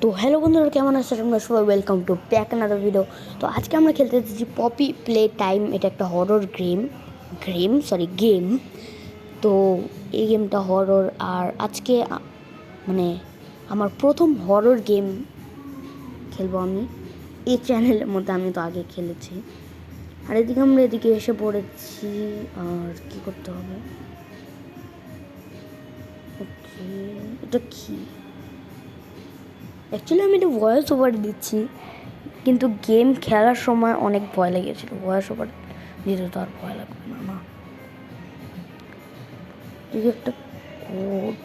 তো হ্যালো বন্ধুরা, কেমন আছে তোমরা সবাই? Welcome to back another video. তো আজকে আমরা খেলতে যাচ্ছি পপি প্লে টাইম। এটা একটা হরর গেম। তো এই গেমটা হরর, আর আজকে মানে আমার প্রথম হরর গেম খেলবো আমি এই চ্যানেলের মধ্যে। আমি তো আগে খেলেছি। আর এদিকে আমরা এদিকে এসে পড়েছি। আর কি করতে হবে? ওকে, এটা কি? অ্যাকচুয়ালি আমি এটা ভয়েস ওভার দিচ্ছি, কিন্তু গেম খেলার সময় অনেক ভয় লেগেছিলো। ভয়েস ওভার দিতে তো আর ভয় লাগবে না। না, এদিকে একটা কোড,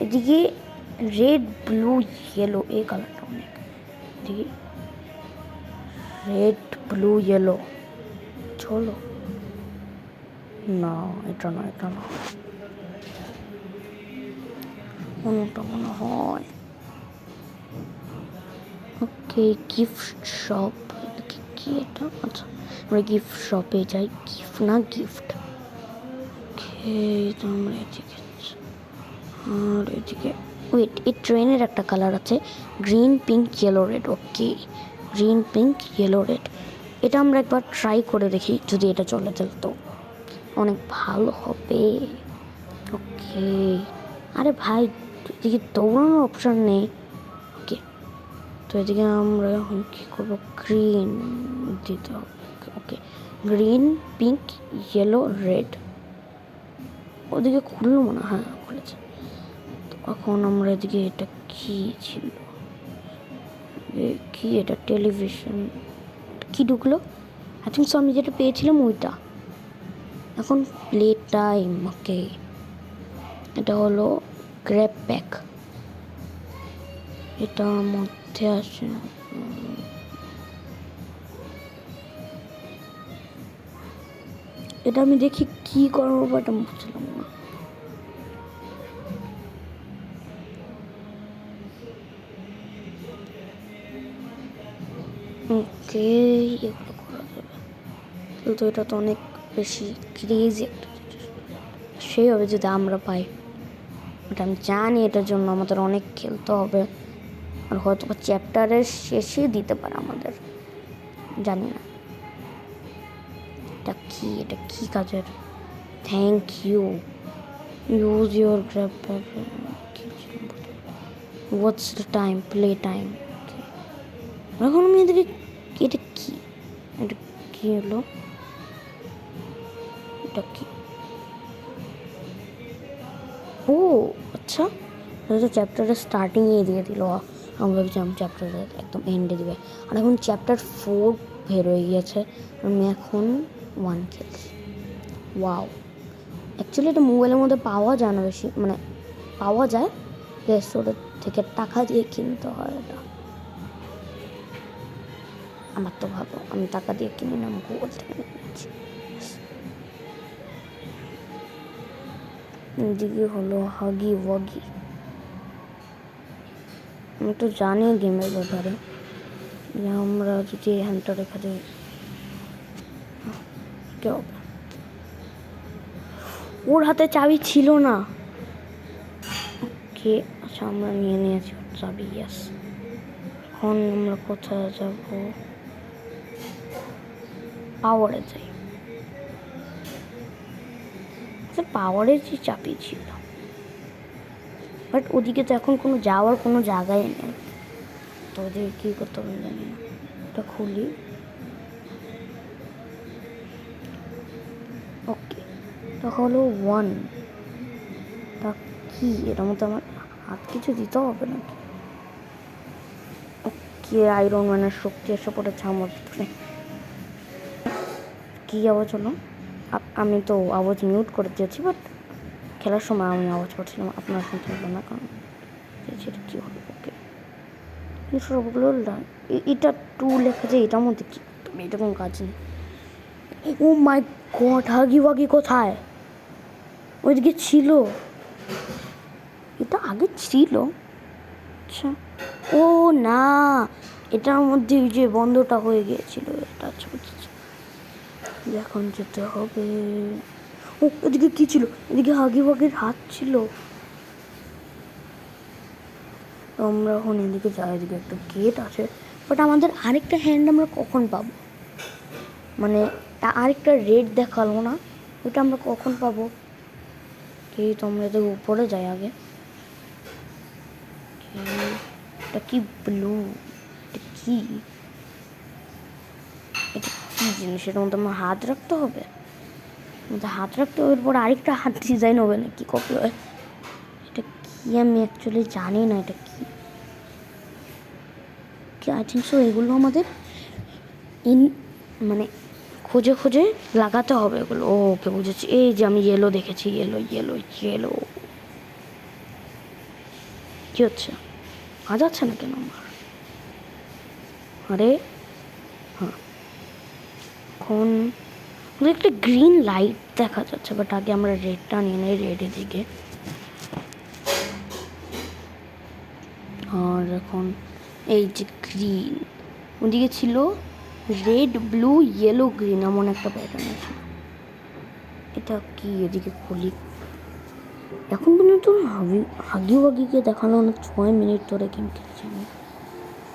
এদিকে রেড ব্লু ইয়েলো, এই কালারটা অনেক। এদিকে রেড ব্লু ইয়েলো, চলো। না, এটা না, এটা না, অন্যটা মনে হয়। ওকে, গিফট শপ। কি এটা? আচ্ছা, আমরা গিফট শপে যাই। গিফট না, গিফট। ওকে, তো আমরা এদিকে, আর এদিকে ওয়েট, এই ট্রেনের একটা কালার আছে, গ্রিন পিঙ্ক ইয়েলো রেড। ওকে, গ্রিন পিঙ্ক ইয়েলো রেড। এটা আমরা একবার ট্রাই করে দেখি, যদি এটা চলে তাহলে তো অনেক ভালো হবে। ওকে, আরে ভাই, এদিকে দৌড়ানোর অপশান নেই। ওকে, তো এদিকে আমরা এখন কী করবো? গ্রিন দিতে হবে। ওকে, গ্রিন পিঙ্ক ইয়েলো রেড। ওদিকে খুললো মনে হয়, হ্যাঁ খুলেছে। এখন আমরা এদিকে, এটা কি ছিল? কি এটা? টেলিভিশন। কি ঢুকলো? আই থিঙ্ক সো আমি যেটা পেয়েছিলাম ওইটা। এখন প্লে টাইম। ওকে, এটা হলো গ্র্যাব প্যাক। এটার মধ্যে আছে, এটা আমি দেখি কি করবো, বাট আমি বুঝলাম না। ওকে, এগুলো করা যাবে, কিন্তু এটা তো অনেক বেশি ক্রেজি একটা জিনিস। সেই হবে যদি আমরা পাই। বাট আমি জানি এটার জন্য আমাদের অনেক খেলতে হবে, আর হয়তো বা চ্যাপ্টারের শেষে দিতে পারে আমাদের, জানি না। এটা কি কাজের? Thank you, use your grab bag. What's the time? Play time. এখন আমি এদিকে, এটা কি? এটা কি হলো? এটা কি? ও আচ্ছা, তো চ্যাপ্টারের স্টার্টিংয়ে দিয়ে দিল। আমি ভাবছিলাম চ্যাপ্টারের একদম এন্ডে দিবে। আর এখন চ্যাপ্টার 4 বের হয়ে গিয়েছে, আমি এখন 1 খেলছি। ওয়াও, অ্যাকচুয়ালি এটা মোবাইলের মধ্যে পাওয়া যায় না বেশি, মানে পাওয়া যায় প্লে স্টোরের থেকে, টাকা দিয়ে কিনতে হয় এটা। আমার তো ভালো, আমি টাকা দিয়ে কিনি না, আমি গুগল থেকে নিয়েছি। এদিকে হলো হাগি ওয়াগি। আমি তো জানি গেমের ব্যাপারে, আমরা যদি হ্যান্ডটা রেখে দিই কি হবে? ওর হাতে চাবি ছিল না। ওকে, আচ্ছা আমরা নিয়ে নিয়েছি ওর চাবি। ইয়াস, এখন আমরা কোথায় যাব? পাওয়ারে যাই। আচ্ছা, পাওয়ারের যে চাবি ছিল, বাট ওদিকে তো এখন কোনো যাওয়ার কোনো জায়গায় নেই। তো ওদের কী করতে হবে জানি না। এটা খুলি। ওকে, এটা হলো 1। তা কি এটার মধ্যে আমার হাত কিছু দিতে হবে নাকি? ওকে, আয়রন ম্যানের শক্তি এসে পড়েছে আমার ভিতরে। কী আওয়াজ হলো? আমি তো আওয়াজ মিউট করে দিয়েছি, বাট খেলার সময় আমি আওয়াজ করছিলাম, আপনারা শুনতে পারবেন না, কারণ সেটা কী হলো? ওকে, সবগুলো এটা 2 লেখা যায়, এটার মধ্যে কি? তুমি এটা কোনো কাজ নেই। ও মাই গড, হাগি ওয়াগি কোথায়? ওইদিকে ছিল, এটা আগে ছিল। আচ্ছা, ও না, এটার মধ্যে ওই যে বন্ধটা হয়ে গিয়েছিল এটা। আচ্ছা বুঝছি, এখন যেতে হবে। ও এদিকে কি ছিল? এদিকে হাগি ওয়াগির হাত ছিল। তো আমরা এখন এদিকে যাই, এদিকে একটা গেট আছে, বাট আমাদের আরেকটা হ্যান্ড আমরা কখন পাবো? মানে আরেকটা রেড দেখালো না, ওটা আমরা কখন পাবো? কি তোমরা এদিকে উপরে যাই আগে। এটা কি ব্লু? এটা কি জিনিস? এটার মধ্যে আমার হাত রাখতে হবে, হাত রাখতে হবে, এরপর আরেকটা হাত ডিজাইন হবে না কি কপি হয়? এটা কি আমি অ্যাকচুয়ালি জানি না এটা কি। আই থিঙ্ক সো এগুলো আমাদের মানে খুঁজে খুঁজে লাগাতে হবে এগুলো। ওকে বুঝেছি, এই যে আমি ইয়েলো দেখেছি, ইয়েলো ইয়েলো ইয়েলো। কি হচ্ছে? কাজ আছে না কেন আমার? আরে হ্যাঁ, এখন একটা গ্রিন লাইট দেখা যাচ্ছে, বাট আগে আমরা রেডটা নিয়ে নেই, রেডের দিকে। আর এখন এই যে গ্রিন, ওদিকে ছিল রেড ব্লু ইয়েলো গ্রিন, এমন একটা প্যাটার্ন আছে। এটা কি? এদিকে খুলি। এখন পর্যন্ত হাগি ওয়াগিকে দেখালো না, 6 মিনিট ধরে গেম খেলছি আমি।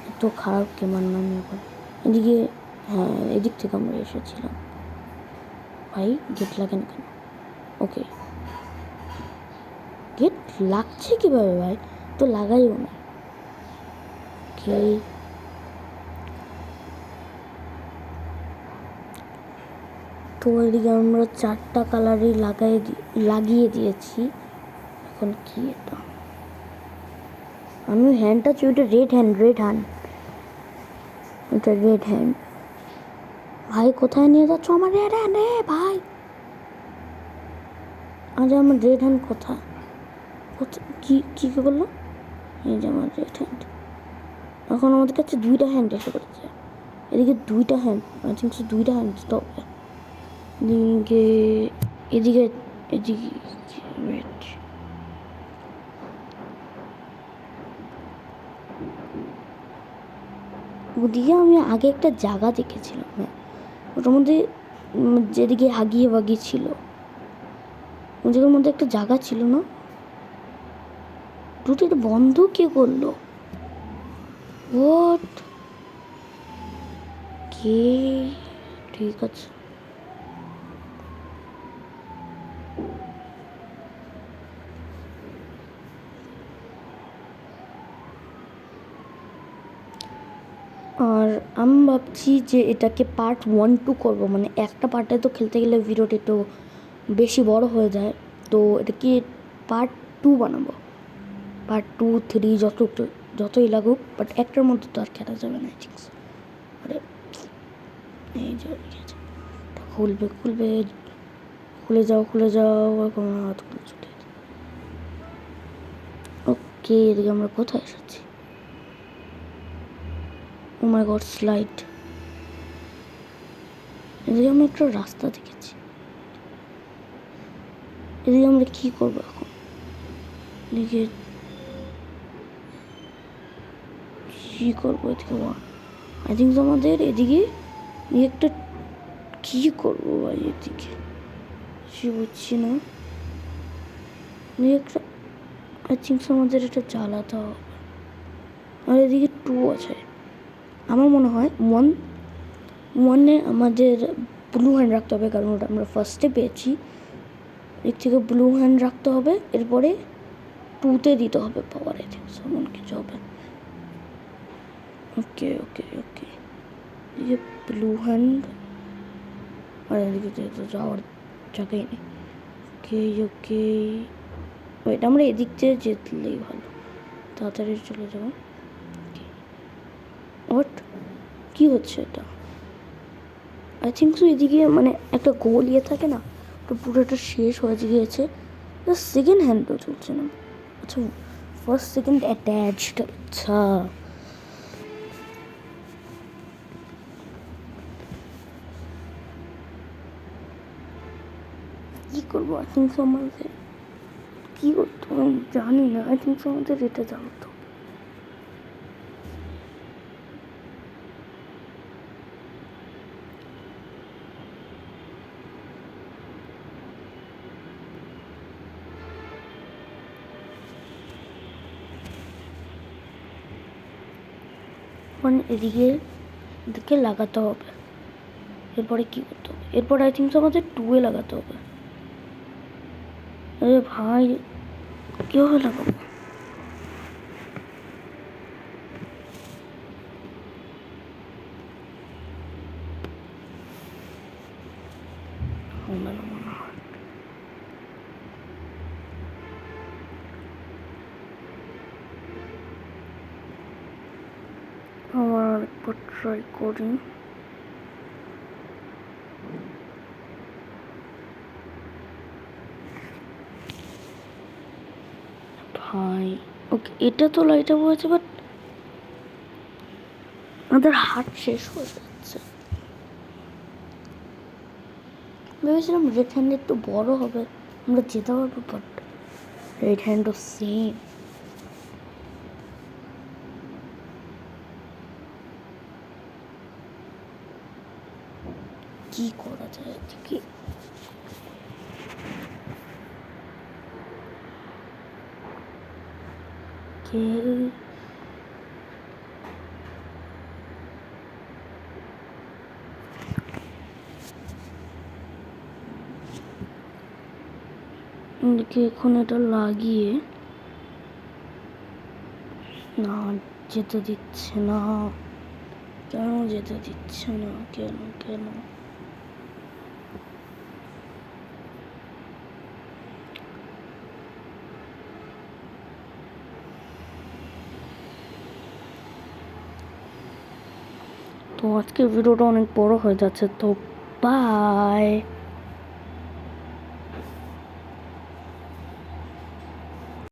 এত খারাপ গেমার নাম এখন। এদিকে হ্যাঁ, এদিক থেকে আমরা এসেছিলাম। ভাই গেট লাগে না কেন? ওকে, গেট লাগছে কীভাবে ভাই? তো লাগাইও না। ওকে, তো এদিকে আমরা 4টা কালারই লাগিয়ে দিয়েছি। এখন কি এটা? আমি হ্যান্ডটা চাই, ওটা রেড হ্যান্ড, ওটা রেড হ্যান্ড। ভাই কোথায় নিয়ে যাচ্ছ আমার রেড হ্যান্ড? ভাই আজ আমার রেড হ্যান্ড কোথায়? কি কি বললো? এই যে আমার রেড হ্যান্ড। এখন আমাদের কাছে 2টা হ্যান্ড এসে পড়েছে। এদিকে 2টা হ্যান্ড, আই থিঙ্ক সো 2টা হ্যান্ড তো হবে। এদিকে এদিকে এদিকে রেড। ওদিকে আমি আগে একটা জায়গা দেখেছিলাম, হ্যাঁ ওটার মধ্যে যেদিকে হাগিয়ে বাগিয়ে ছিল, ওদিকের মধ্যে একটা জায়গা ছিল না? দুটো বন্ধ কে করলো? হোয়াট? কে? ঠিক আছে, আর আমি ভাবছি যে এটাকে পার্ট 1-2 করবো, মানে একটা পার্টে তো খেলতে গেলে ভিডিওটা একটু বেশি বড় হয়ে যায়, তো এটাকে পার্ট 2 বানাবো। পার্ট 2, 3 যতই লাগুক, বাট একটার মধ্যে তো আর খেলা যাবে না। ঠিক আছে, আরে এই যে খুলবে খুলে যাও এখন হাত খুলে চলে। ওকে, এদিকে আমরা কোথায় এসেছি? ও মাই গড, স্লাইড। এদিকে আমরা একটা রাস্তা দেখেছি। এদিকে আমরা কি করবো এখন? এদিকে কি করবো? এদিকে আই থিঙ্ক আমাদের এদিকে একটা কি করবো ভাই? এদিকে সে বুঝছি না। একটা আই থিঙ্ক আমাদের এটা জ্বালাতে হবে। আর এদিকে 2 আছে। আমার মনে হয় 1-1-এ আমাদের ব্লু হ্যান্ড রাখতে হবে, কারণ ওটা আমরা ফার্স্টে পেয়েছি। এর থেকে ব্লু হ্যান্ড রাখতে হবে, এরপরে 2-তে দিতে হবে পাওয়ার। আই থিঙ্ক এমন কিছু হবে। ওকে ওকে ওকে, এদিকে ব্লু হ্যান্ড, আর এদিকে তো যাওয়ার জায়গাই নেই। ওকে ওকে, ওইটা আমরা এদিক দিয়ে যেতলেই ভালো, তাড়াতাড়ি চলে যাবো। হোয়াট? কি হচ্ছে এটা? আই থিঙ্ক সো এদিকে মানে একটা গোল ইয়ে থাকে না, তো পুরোটা শেষ হয়ে গিয়েছে। সেকেন্ড হ্যান্ডও চলছে না। আচ্ছা, ফার্স্ট সেকেন্ড অ্যাটাচড। আচ্ছা, কী করবো? আই থিঙ্ক সো আমাদের কী করতে হবে জানি না। আই থিঙ্ক সো আমাদের এটা জানতো। মানে এদিকে লাগাতে হবে। এরপরে কি করতে হবে? এরপর আই থিঙ্ক আমাদের 2 এ লাগাতে হবে। আরে ভাই কীভাবে লাগাবো? আবার আরেকবার ট্রাই করি। ভাই ওকে, এটা তো লাইট আপ হয়েছে, বাট আমাদের হাত শেষ হয়ে যাচ্ছে। ভেবেছিলাম রেড হ্যান্ড একটু বড় হবে, আমরা যেতে পারবো, বাট রেড হ্যান্ডও সেম। কি করা যায় এদিকে? দেখি এখন এটা লাগিয়ে, না যেতে দিচ্ছে না, কেন যেতে দিচ্ছে না? কেন কেন? তো আজকে ভিডিওটা অনেক বড় হয়ে যাচ্ছে, তো বাই।